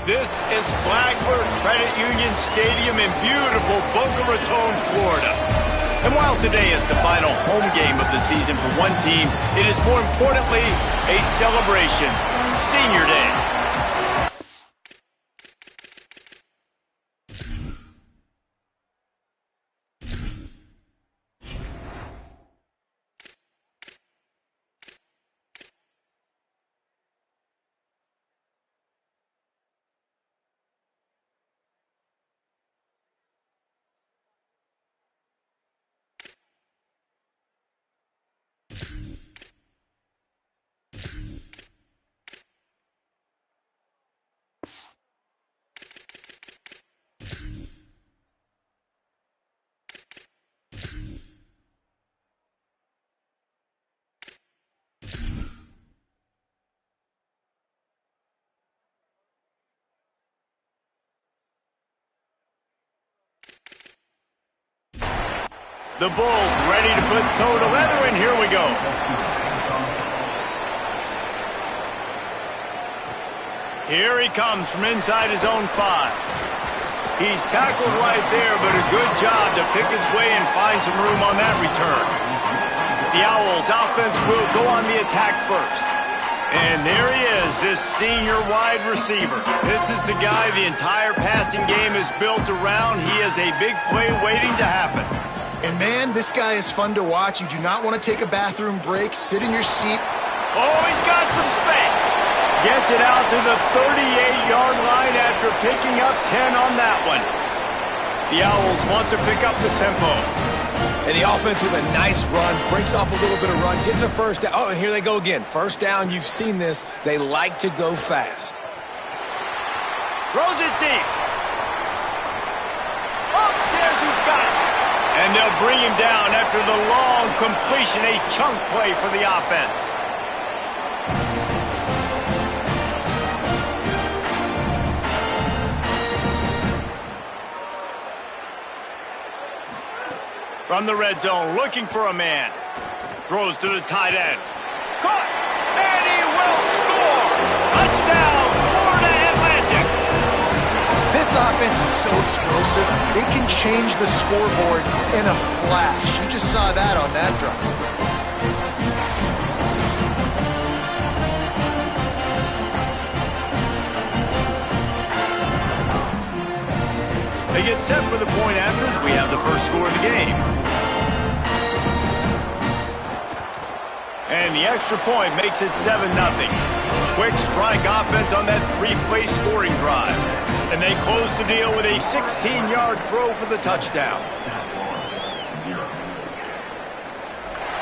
This is Flagler Credit Union Stadium in beautiful Boca Raton, Florida. And while today is the final home game of the season for one team, it is more importantly a celebration, Senior Day. The Bulls ready to put toe to leather, and here we go. Here he comes from inside his own 5. He's tackled right there, but a good job to pick his way and find some room on that return. The Owls offense will go on the attack first. And there he is, this senior wide receiver. This is the guy the entire passing game is built around. He has a big play waiting to happen. And man, this guy is fun to watch. You do not want to take a bathroom break, sit in your seat. Oh, he's got some space. Gets it out to the 38-yard line after picking up 10 on that one. The Owls want to pick up the tempo. And the offense with a nice run, breaks off a little bit of run, gets a first down. Oh, and here they go again. First down, you've seen this. They like to go fast. Throws it deep. Upstairs he's got it. And they'll bring him down after the long completion, a chunk play for the offense. From the red zone, looking for a man. Throws to the tight end. Caught! And he will score! Touchdown, Florida Atlantic! This offense is so explosive, it can change the scoreboard in a flash. You just saw that on that drive. They get set for the point after as we have the first score of the game. And the extra point makes it 7-0. Quick strike offense on that 3-play scoring drive. And they close the deal with a 16-yard throw for the touchdown.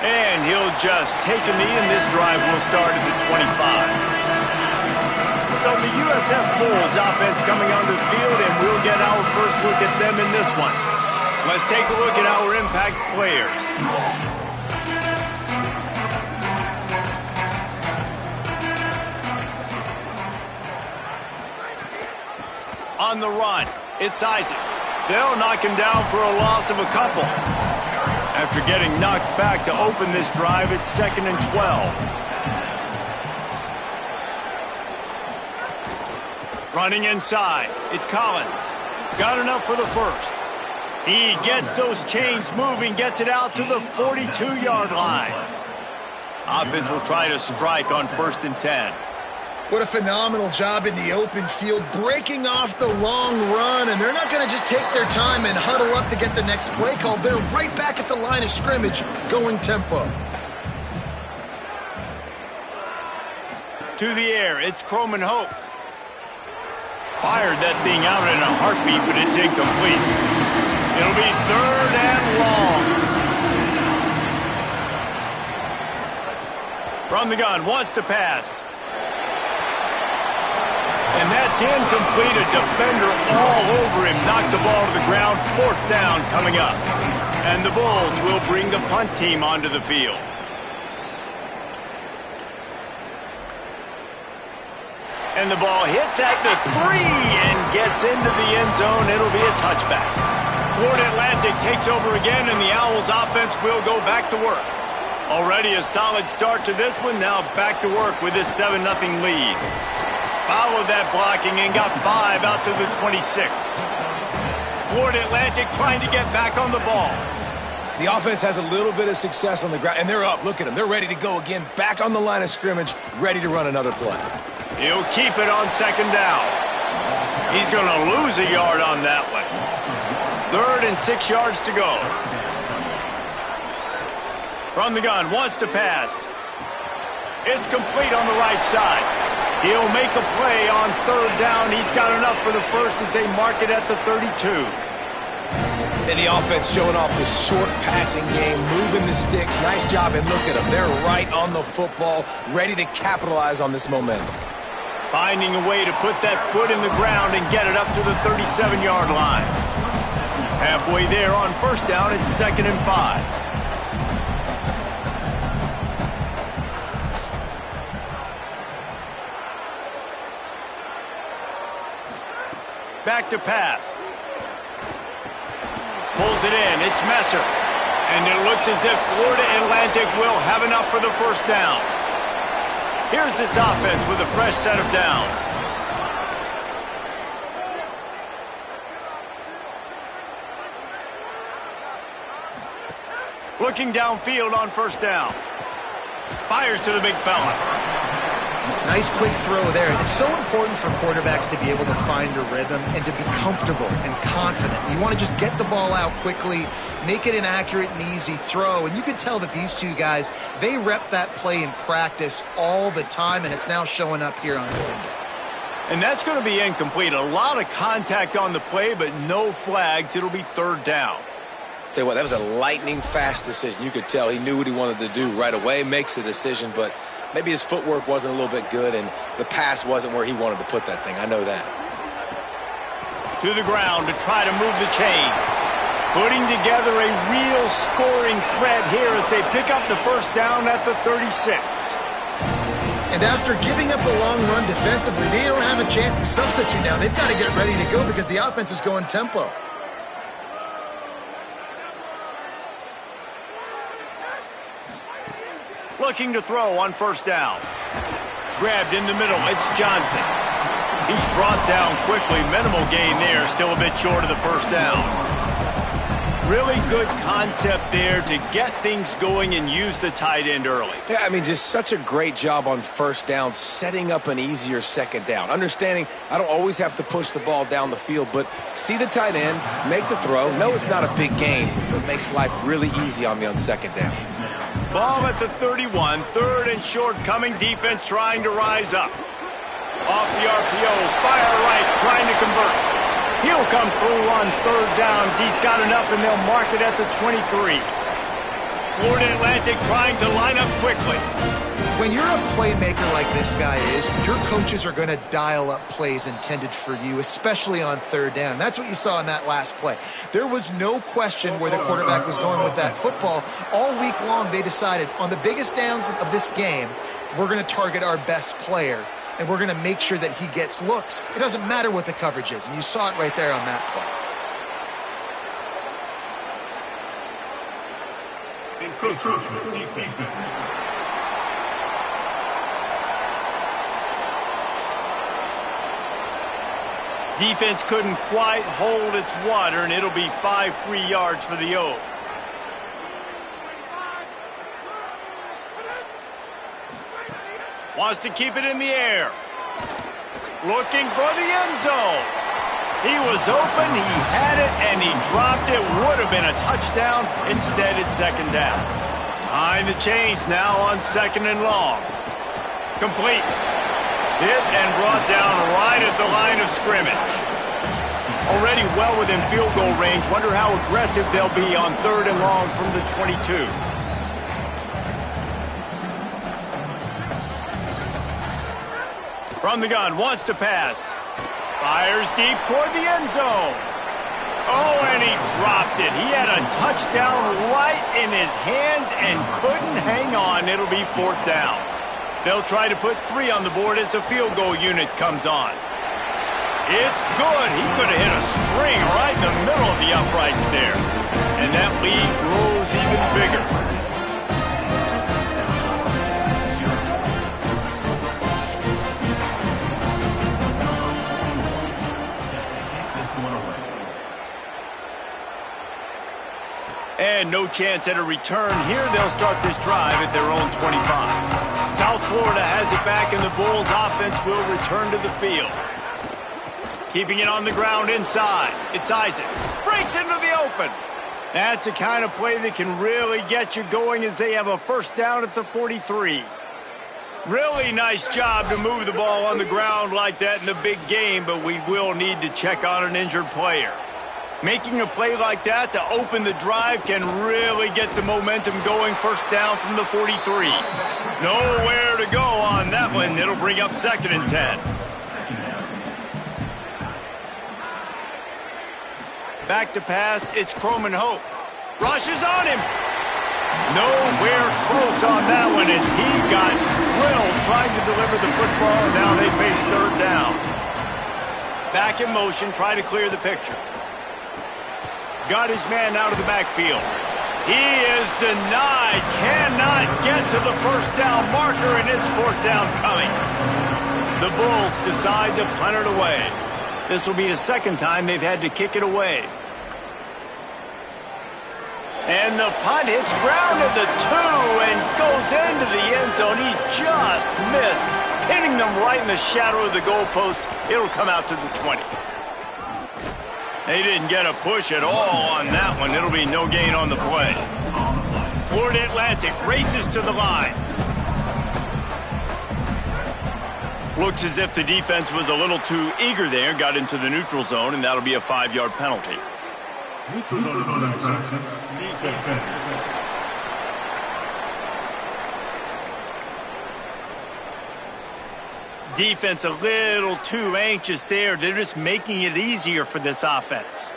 And he'll just take a knee, and this drive will start at the 25. So the USF Bulls offense coming onto the field, and we'll get our first look at them in this one. Let's take a look at our impact players. On the run, it's Isaac. They'll knock him down for a loss of a couple. After getting knocked back to open this drive, it's 2nd and 12. Running inside, it's Collins. Got enough for the first. He gets those chains moving, gets it out to the 42-yard line. Offense will try to strike on 1st and 10. What a phenomenal job in the open field, breaking off the long run, and they're not going to just take their time and huddle up to get the next play called. They're right back at the line of scrimmage, going tempo. To the air, it's Croman Hope. Fired that thing out in a heartbeat, but it's incomplete. It'll be 3rd and long. From the gun, wants to pass. And that's incomplete. A defender all over him. Knocked the ball to the ground. 4th down coming up. And the Bulls will bring the punt team onto the field. And the ball hits at the 3 and gets into the end zone. It'll be a touchback. Florida Atlantic takes over again, and the Owls offense will go back to work. Already a solid start to this one. Now back to work with this 7-0 lead. followed that blocking and got 5 out to the 26. Florida Atlantic trying to get back on the ball. The offense has a little bit of success on the ground, and they're up. Look at them. They're ready to go again, back on the line of scrimmage, ready to run another play. He'll keep it on 2nd down. He's going to lose a yard on that one. 3rd and 6 yards to go. From the gun, wants to pass. It's complete on the right side. He'll make a play on 3rd down. He's got enough for the first as they mark it at the 32. And the offense showing off the short passing game, moving the sticks. Nice job, and look at them. They're right on the football, ready to capitalize on this momentum. Finding a way to put that foot in the ground and get it up to the 37-yard line. Halfway there on 1st down, it's 2nd and 5. Back to pass. Pulls it in. It's Messer. And it looks as if Florida Atlantic will have enough for the 1st down. Here's this offense with a fresh set of downs. Looking downfield on 1st down. Fires to the big fella. Nice quick throw there. And it's so important for quarterbacks to be able to find a rhythm and to be comfortable and confident. You want to just get the ball out quickly, make it an accurate and easy throw. And you can tell that these two guys, they rep that play in practice all the time, and it's now showing up here on film. And that's going to be incomplete. A lot of contact on the play, but no flags. It'll be 3rd down. Tell you what, that was a lightning-fast decision. You could tell he knew what he wanted to do right away, makes the decision, but maybe his footwork wasn't a little bit good, and the pass wasn't where he wanted to put that thing. I know that. To the ground to try to move the chains. Putting together a real scoring threat here as they pick up the 1st down at the 36. And after giving up the long run defensively, they don't have a chance to substitute now. They've got to get ready to go because the offense is going tempo. Looking to throw on 1st down. Grabbed in the middle. It's Johnson. He's brought down quickly. Minimal gain there. Still a bit short of the 1st down. Really good concept there to get things going and use the tight end early. Yeah, I mean, just such a great job on 1st down, setting up an easier 2nd down. Understanding I don't always have to push the ball down the field, but see the tight end, make the throw. No, it's not a big gain, but it makes life really easy on me on 2nd down. Ball at the 31, 3rd and short, coming defense trying to rise up. Off the RPO, fire right, trying to convert. He'll come through on 3rd downs. He's got enough, and they'll mark it at the 23. Florida Atlantic trying to line up quickly. When you're a playmaker like this guy is, your coaches are going to dial up plays intended for you, especially on 3rd down. That's what you saw in that last play. There was no question where the quarterback was going with that football. All week long, they decided on the biggest downs of this game, we're going to target our best player, and we're going to make sure that he gets looks. It doesn't matter what the coverage is, and you saw it right there on that play. Encroachment defeated. Defense couldn't quite hold its water, and it'll be 5 free yards for the O. Wants to keep it in the air. Looking for the end zone. He was open, he had it, and he dropped it. Would have been a touchdown. Instead, it's 2nd down. Behind the chains now on 2nd and long. Complete. Hit and brought down right at the line of scrimmage. Already well within field goal range. Wonder how aggressive they'll be on 3rd and long from the 22. From the gun, wants to pass. Fires deep toward the end zone. Oh, and he dropped it. He had a touchdown right in his hands and couldn't hang on. It'll be 4th down. They'll try to put 3 on the board as the field goal unit comes on. It's good. He could have hit a string right in the middle of the uprights there. And that lead grows even bigger. no chance at a return. Here they'll start this drive at their own 25. South Florida has it back, and the Bulls offense will return to the field. Keeping it on the ground inside. It's Isaac. Breaks into the open. That's the kind of play that can really get you going as they have a first down at the 43. Really nice job to move the ball on the ground like that in the big game, but we will need to check on an injured player. Making a play like that to open the drive can really get the momentum going. First down from the 43. Nowhere to go on that one. It'll bring up 2nd and 10. Back to pass. It's Croman Hope. Rushes on him. Nowhere close on that one as he got drilled trying to deliver the football. Now they face 3rd down. Back in motion, try to clear the picture. Got his man out of the backfield. He is denied. Cannot get to the first down marker, and it's 4th down coming. The Bulls decide to punt it away. This will be the 2nd time they've had to kick it away. And the punt hits ground at the 2 and goes into the end zone. He just missed, hitting them right in the shadow of the goalpost. It'll come out to the 20. They didn't get a push at all on that one. It'll be no gain on the play. Florida Atlantic races to the line. Looks as if the defense was a little too eager there, got into the neutral zone, and that'll be a 5-yard penalty. Neutral zone infraction. Defense. Defense a little too anxious there. They're just making it easier for this offense.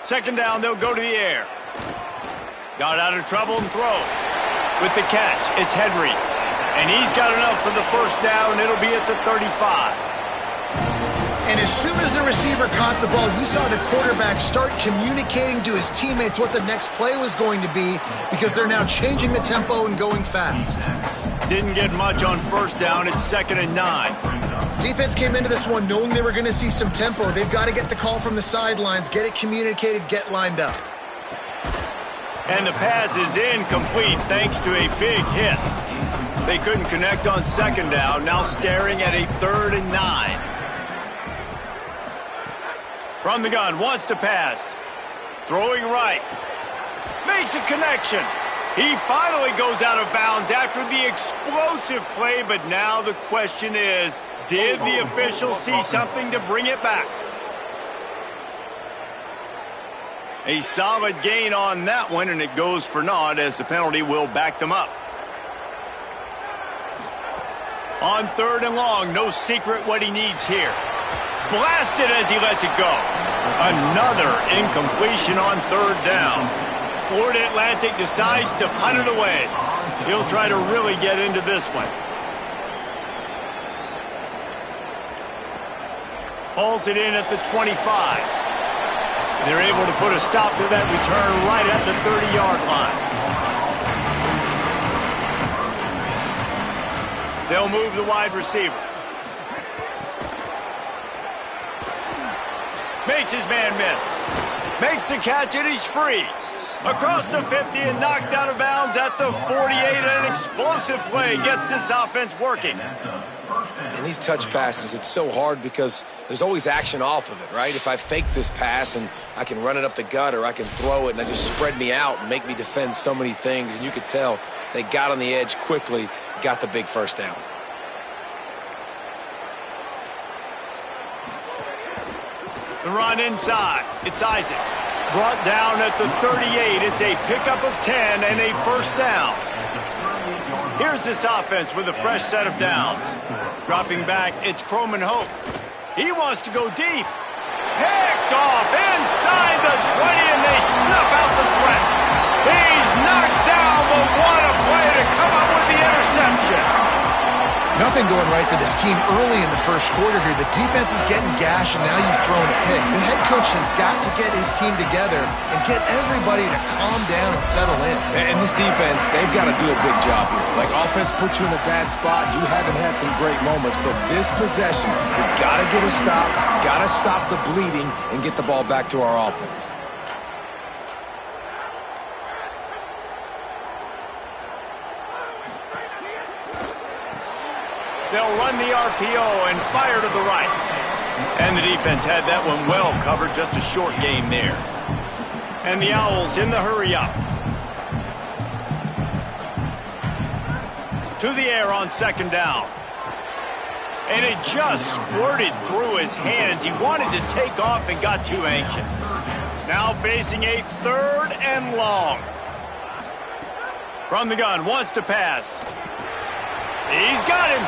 2nd down, they'll go to the air. Got out of trouble and throws. With the catch, it's Henry. And he's got enough for the first down. It'll be at the 35. And as soon as the receiver caught the ball, you saw the quarterback start communicating to his teammates what the next play was going to be because they're now changing the tempo and going fast. Didn't get much on first down. It's 2nd and 9. Defense came into this one knowing they were going to see some tempo. They've got to get the call from the sidelines, get it communicated, get lined up. And the pass is incomplete thanks to a big hit. They couldn't connect on 2nd down. Now staring at a 3rd and 9. From the gun, wants to pass. Throwing right. Makes a connection. He finally goes out of bounds after the explosive play, but now the question is, did the officials see something to bring it back? A solid gain on that one, and it goes for naught as the penalty will back them up. On 3rd and long, no secret what he needs here. Blasted as he lets it go. Another incompletion on 3rd down. Florida Atlantic decides to punt it away. He'll try to really get into this one. Hauls it in at the 25. They're able to put a stop to that return right at the 30-yard line. They'll move the wide receiver. Makes his man miss. Makes the catch, and he's free. Across the 50 and knocked out of bounds at the 48. An explosive play gets this offense working. In these touch passes, it's so hard because there's always action off of it, right? If I fake this pass and I can run it up the gut or I can throw it and I just spread me out and make me defend so many things, and you could tell they got on the edge quickly, got the big first down. The run inside. It's Isaac. Brought down at the 38. It's a pickup of 10 and a first down. Here's this offense with a fresh set of downs. Dropping back, it's Croman Hope. He wants to go deep. Picked off inside the 20, and they snuff out the threat. He's knocked down, but what a play to come up with the interception. Nothing going right for this team early in the first quarter here. The defense is getting gashed, and now you've thrown a pick. The head coach has got to get his team together and get everybody to calm down and settle in. And this defense, they've got to do a big job here. Like, offense put you in a bad spot. You haven't had some great moments, but this possession, we got to get a stop, got to stop the bleeding, and get the ball back to our offense. They'll run the RPO and fire to the right. And the defense had that one well covered, just a short game there. And the Owls in the hurry up. To the air on second down. And it just squirted through his hands. He wanted to take off and got too anxious. Now facing a 3rd and long. From the gun, wants to pass. He's got him.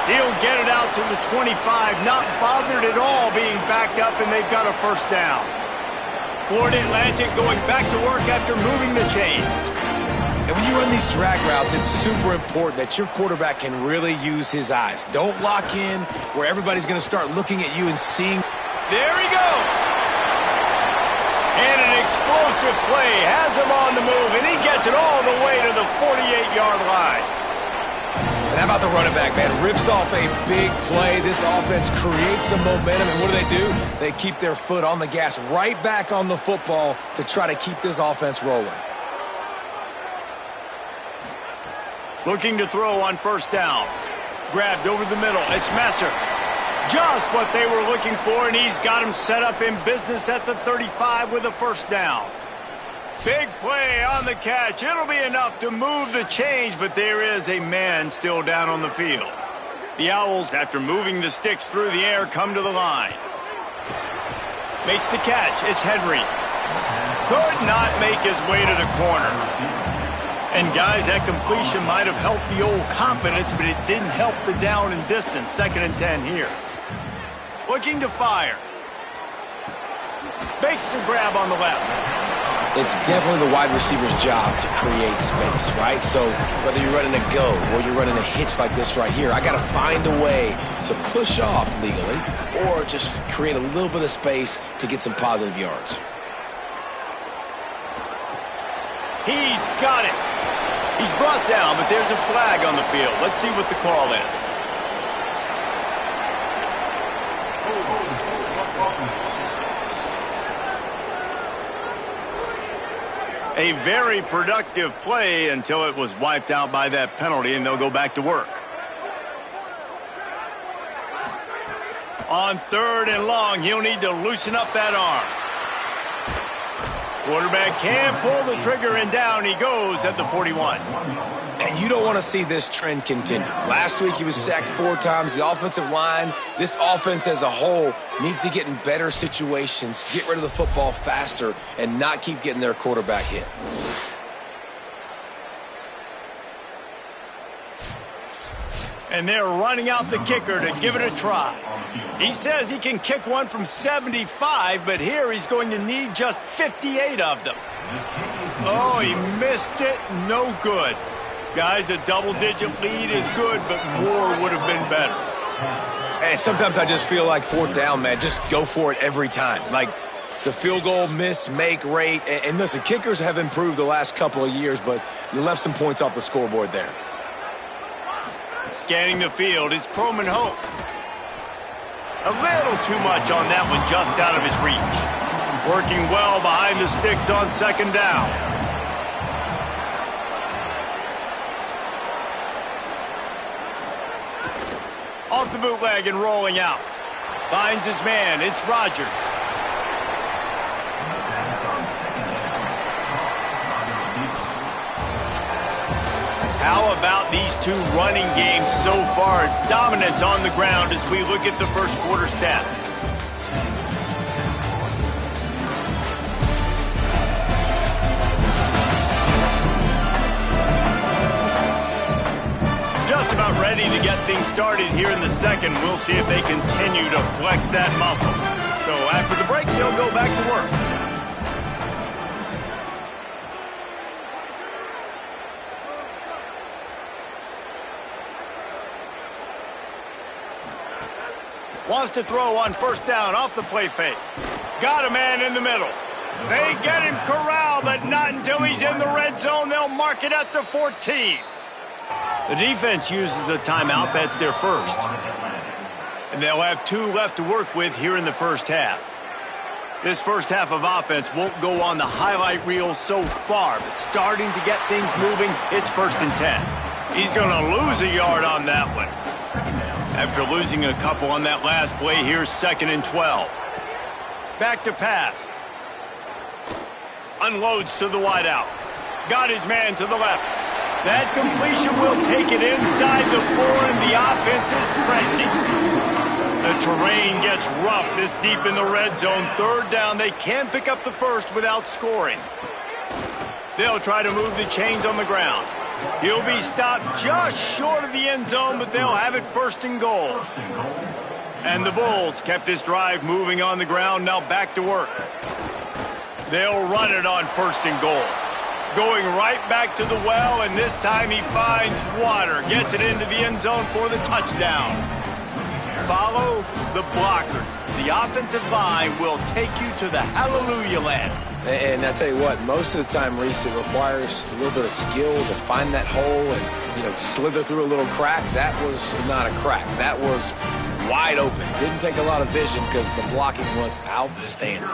He'll get it out to the 25, not bothered at all being backed up, and they've got a first down. Florida Atlantic going back to work after moving the chains. And when you run these drag routes, it's super important that your quarterback can really use his eyes. Don't lock in where everybody's going to start looking at you and seeing. There he goes. And an explosive play has him on the move, and he gets it all the way to the 48-yard line. And how about the running back, man? Rips off a big play. This offense creates some momentum, and what do? They keep their foot on the gas right back on the football to try to keep this offense rolling. Looking to throw on first down. Grabbed over the middle. It's Messer. Just what they were looking for, and he's got him set up in business at the 35 with a first down. Big play on the catch. It'll be enough to move the chains, but there is a man still down on the field. The Owls, after moving the sticks through the air, come to the line. Makes the catch. It's Henry. Could not make his way to the corner. And, guys, that completion might have helped the old confidence, but it didn't help the down and distance. 2nd and 10 here. Looking to fire. Makes the grab on the left. It's definitely the wide receiver's job to create space, right? So whether you're running a go or you're running a hitch like this right here, I got to find a way to push off legally or just create a little bit of space to get some positive yards. He's got it. He's brought down, but there's a flag on the field. Let's see what the call is. A very productive play until it was wiped out by that penalty, and they'll go back to work. On 3rd and long, he'll need to loosen up that arm. Quarterback can pull the trigger, and down he goes at the 41. And you don't want to see this trend continue. Last week he was sacked 4 times. The offensive line, this offense as a whole, needs to get in better situations, get rid of the football faster, and not keep getting their quarterback hit. And they're running out the kicker to give it a try. He says he can kick one from 75, but here he's going to need just 58 of them. Oh, he missed it. No good. Guys, a double-digit lead is good, but more would have been better. And sometimes I just feel like 4th down, man, just go for it every time. Like the field goal miss, make rate. And listen, kickers have improved the last couple of years, but you left some points off the scoreboard there. Scanning the field, it's Croman Hope. A little too much on that one, just out of his reach. Working well behind the sticks on 2nd down. Off the bootleg and rolling out. Finds his man. It's Rodgers. How about these two running games so far? Dominance on the ground as we look at the first quarter stats. Just about ready to get things started here in the second. We'll see if they continue to flex that muscle. So after the break, they'll go back to work. Wants to throw on first down off the play fake. Got a man in the middle. They get him corralled, but not until he's in the red zone. They'll mark it at the 14. The defense uses a timeout. That's their first. And they'll have 2 left to work with here in the first half. This first half of offense won't go on the highlight reel so far, but starting to get things moving, it's 1st and 10. He's going to lose a yard on that one. After losing a couple on that last play, here's 2nd and 12. Back to pass. Unloads to the wideout. Got his man to the left. That completion will take it inside the 4, and the offense is threatening. The terrain gets rough this deep in the red zone. 3rd down, they can't pick up the first without scoring. They'll try to move the chains on the ground. He'll be stopped just short of the end zone, but they'll have it 1st and goal. And the Bulls kept this drive moving on the ground, now back to work. They'll run it on 1st and goal. Going right back to the well, and this time he finds water. Gets it into the end zone for the touchdown. Follow the blockers. The offensive line will take you to the hallelujah land. And I tell you what, most of the time, Reese, it requires a little bit of skill to find that hole and, slither through a little crack. That was not a crack. That was wide open. Didn't take a lot of vision because the blocking was outstanding.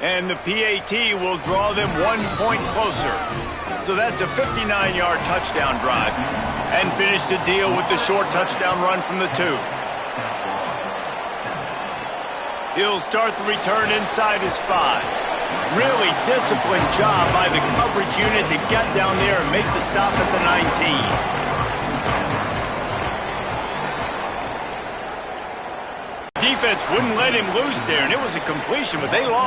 And the PAT will draw them 1 point closer. So that's a 59-yard touchdown drive. And finish the deal with the short touchdown run from the 2. He'll start the return inside his 5. Really disciplined job by the coverage unit to get down there and make the stop at the 19. Defense wouldn't let him loose there, and it was a completion, but they lost